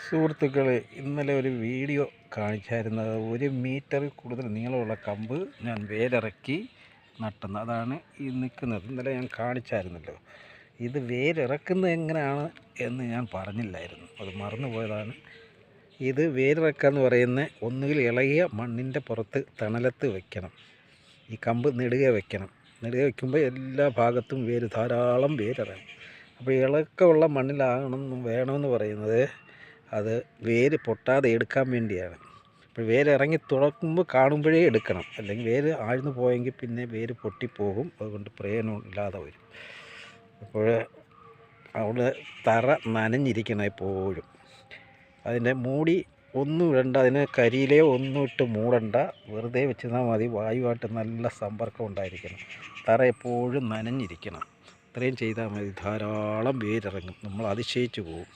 സുഹൃത്തുക്കളെ, ഇന്നലെ ഒരു വീഡിയോ കാണിച്ചായിരുന്നത് 1 മീറ്ററിൽ കൂടുതൽ നീളമുള്ള കമ്പ് ഞാൻ വേരിറക്കി നട്ടുന്നു. അതാണ് ഈ നിൽക്കുന്നത്. ഇന്നലെ ഞാൻ കാണിച്ചായിരുന്നല്ലോ. ഇത് വേരിറക്കുന്നത് എങ്ങനെയാണ് എന്ന് ഞാൻ പറഞ്ഞില്ലായിരുന്നു, അത് മറന്നുപോയതാണ്. ഇത് വേരിറക്കുക എന്ന് പറയുന്നത് ഒന്നുകിൽ ഇളകിയ മണ്ണിൻ്റെ പുറത്ത് തണലത്ത് വെക്കണം. ഈ കമ്പ് നെടുകെ വെക്കണം. നെടുകെ വയ്ക്കുമ്പോൾ എല്ലാ ഭാഗത്തും ധാരാളം വേരിറങ്ങും. അപ്പോൾ ഇളക്കമുള്ള വേണമെന്ന് പറയുന്നത് അത് വേര് പൊട്ടാതെ എടുക്കാൻ വേണ്ടിയാണ്. അപ്പോൾ വേര് ഇറങ്ങി തുറക്കുമ്പോൾ കാണുമ്പോഴേ എടുക്കണം, അല്ലെങ്കിൽ വേര് ആഴ്ന്നു പോയെങ്കിൽ പിന്നെ വേര് പൊട്ടിപ്പോകും. അതുകൊണ്ട് പ്രയോജനം ഇല്ലാതെ വരും. അപ്പോൾ അവിടെ തറ നനഞ്ഞിരിക്കണം എപ്പോഴും. അതിൻ്റെ മൂടി ഒന്നും ഇടണ്ട, അതിന് കരിയിലയോ ഒന്നും ഇട്ട് മൂടണ്ട, വെറുതെ വെച്ചിരുന്നാൽ മതി. വായുവായിട്ട് നല്ല സമ്പർക്കം ഉണ്ടായിരിക്കണം. തറ എപ്പോഴും നനഞ്ഞിരിക്കണം. ഇത്രയും ചെയ്താൽ മതി, ധാരാളം വേരിറങ്ങും. നമ്മൾ അതിശയിച്ചു പോകും.